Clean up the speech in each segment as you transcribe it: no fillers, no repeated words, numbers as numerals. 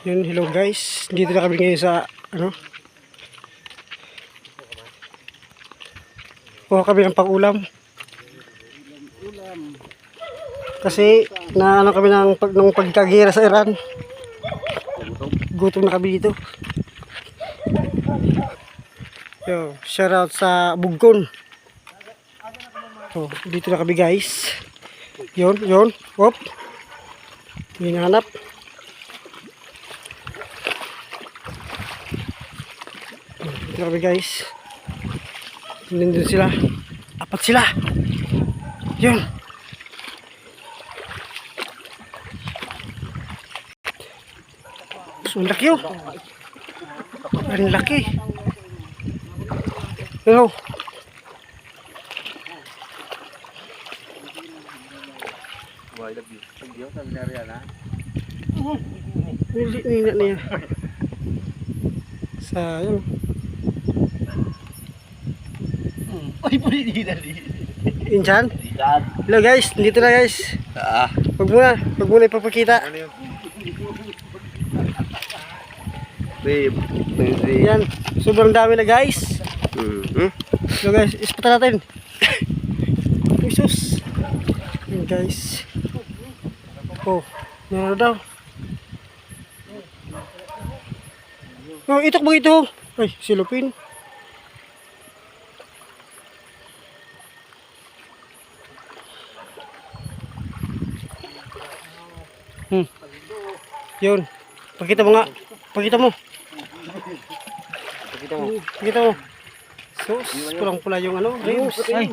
Yun, hello guys. Dito na kami ngayon sa kuha kami ng pang-ulam. Kasi kami ng pagkagira sa Iran. Gutom na kami dito. Yo, shout out sa Bugkon. So, dito na kami guys. Yun. Hop. Hinahanap. Dito na kami guys. Nandun sila. Apat sila. Yun. So, laki yun. Ang laki. Hello. I love you. Hindi ako sabi na rin na. Nila niya. Sayang. Ay, pwede di na rin. Injan? Hello guys, dito na guys. Wag muna ipapakita. Ano yun? Babe. Yan, sobrang dami na guys. Hello guys, ispata natin. Jesus. Yan guys. Oh, meron daw. Oh, itok mo ito. Ay, silupin. Yun. Pakita mo nga. Pakita mo. Pakita mo. So, pulang-pula yung ribs. Ay,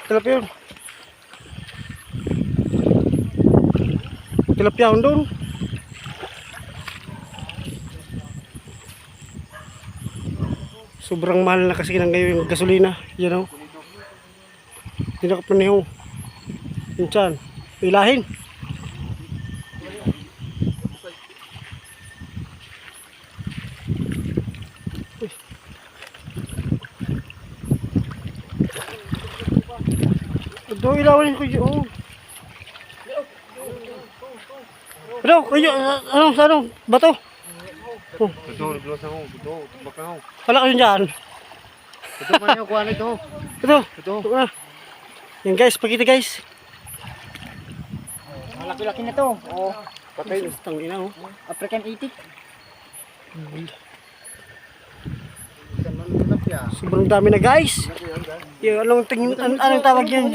tilapia yun. Tilapia yun doon. Sobrang mahal na kasi ng ngayon yung gasolina. You know. Hindi na kapaniho. Yun dyan. Ilahin. Ito, ilawan ko yun. Ano? Kayo, anong bato? Oh. Ito, nagluwas ako. Ito, tumbak ako. Wala kayo dyan. Ito pa niyo, kuha nito. Ito na. Yan guys, pakita guys. Malaki-laki na to. Oh, Patay. Tangina oh. African itik. Sobrang dami na guys. Yung anong tawag yan?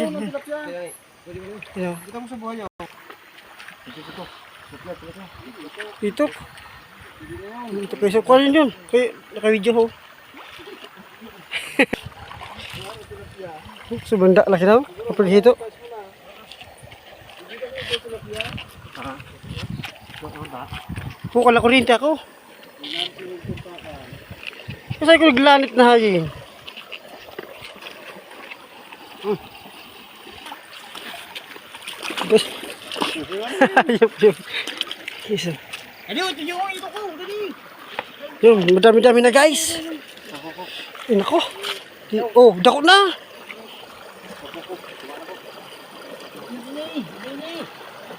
Kita mo sa buhay niyo. Ito. Ito kayo. Kuha rin yun. Kaya naka-video ho. Subanda laki daw. Kapag hito. Kala kuryente ako. Kasi ko naglanit na hagin. Yup. Isa. Ano, ito ko. Dali. Yun, madami-dami na guys. Ay, nako. Oh, dako na.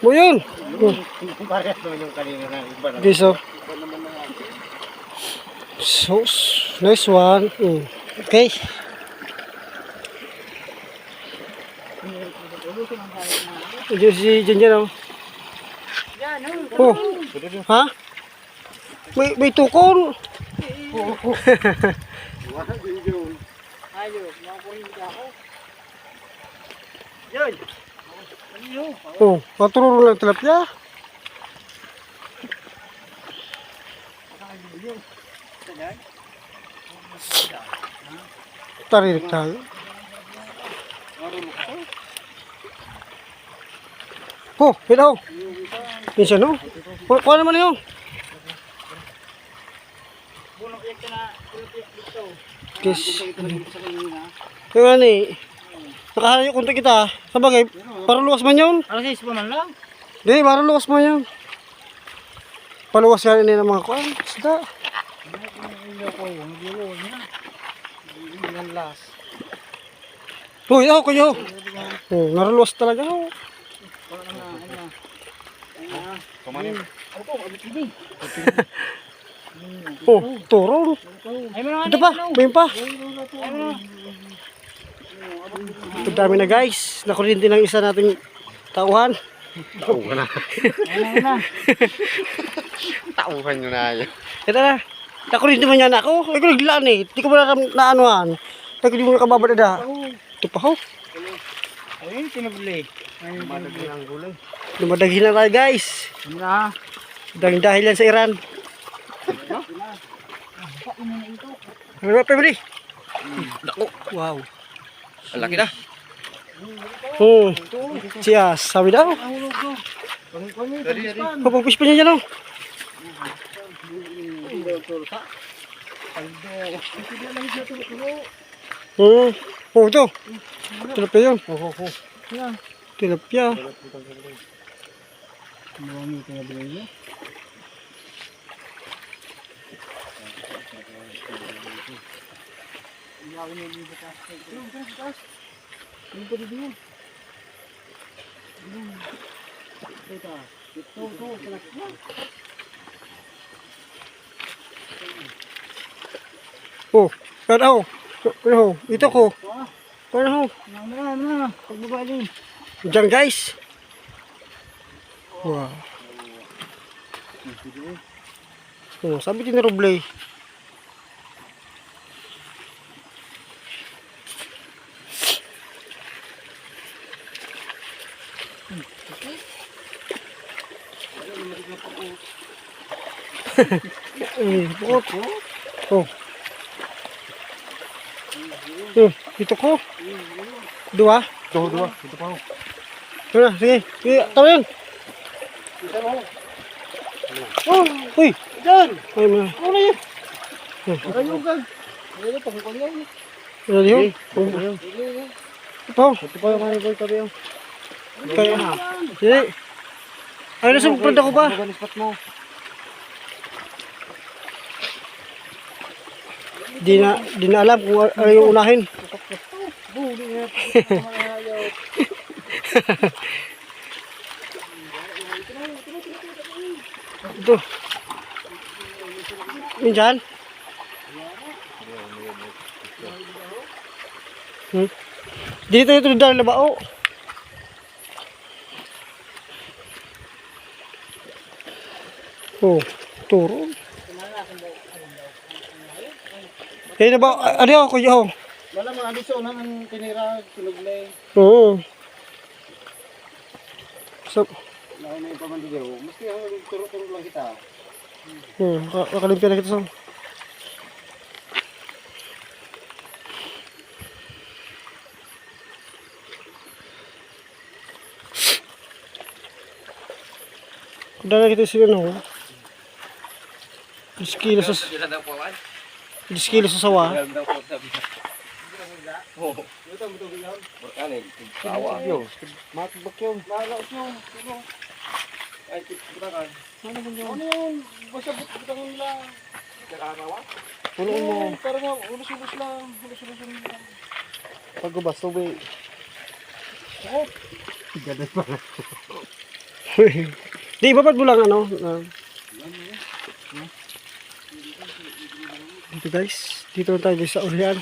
Mo yun. Parehas naman yung kanina na iba na. Okay, so. So, nice one. Okay. Ito si Janjan oh. Oh. Ha? May tukol. Ayo, makukunin ka ako. Yun. Oh, paturo lang tilapia. Taririk tayo. Oh, hello. Minsan no? Kuha naman yun. Yes. Kaya nga ni, nakahanap yung kontak kita. Sabagay, para luwas man yun. Alas 6 pa man lang. Hindi, para luwas man yun. Paluwas ka rin ng mga kuhan. Sada. Uy, ako kayo. Oh, naraluwas talaga ako. Kumanin. ko, abot hindi. Oh, turong. Ay mo na Ito pa, may pa. Ay mo na. Ito dami na guys. Nakurinti ng isa nating tauhan. Tauhan na. Ay mo na. Tauhan nyo na yun. Ito na. Nakurinti man yan ako. Ay ko naglaan eh. Hindi ko mo naanuhan. Ay ko di mo nakababad na. Ito pa ho. Ay, tinabli. Madagin ang gulay. Dumadaghin na tayo guys. Ano na? Dahil yan sa Iran. Ano ba, Pemri? Naku. Wow. Ang laki na. Siya, sabi daw. Papupush pa niya dyan, oh. Oh, ito. Tilapia yun. Tilapia. Oh, kanaw. Kanaw. Ito ko. Kanaw. Ano na? Pagbaba din. Diyan guys. Wow. Oh, sabi din na Roble. Bukot. Oh. Ito ko. Dua. Dua. Ito pa ho. Ito na, sige. Sige, tama yun. Oh, uy. Diyan. Ay, mga. Ano yun? Ano Ano yun? Ito. Ito pa yung mga tabi yung. Kaya na. Sige. Ay, nasumpad ako ba? Ano spot mo? Di na alam kung ano yung unahin. Ito. Yun dyan. Dito ito dahil na ba? Oh. Oh, turo. Kaya na ba? Ano yun, kuya? Wala mga adi sa unang ang tinira, sinuglay. Oo. So, Wala na yung pamandigaw. Maski ang turo-turo lang kita. nakalimpia na kita sa. Kudala kita sila no. 10 kilo sa 10 kilo sa sawa. Awa. Yo. Matbak yun. Malaos yun. Ay, titirakan. Ano yun? Basta butang lang. Puno mo. Pero nga, ulos-ulos lang. Ulos-ulos lang. Pagubas tubig. Ganda pa. Di babad mo lang ano. Dito guys. Dito na tayo sa Orihan.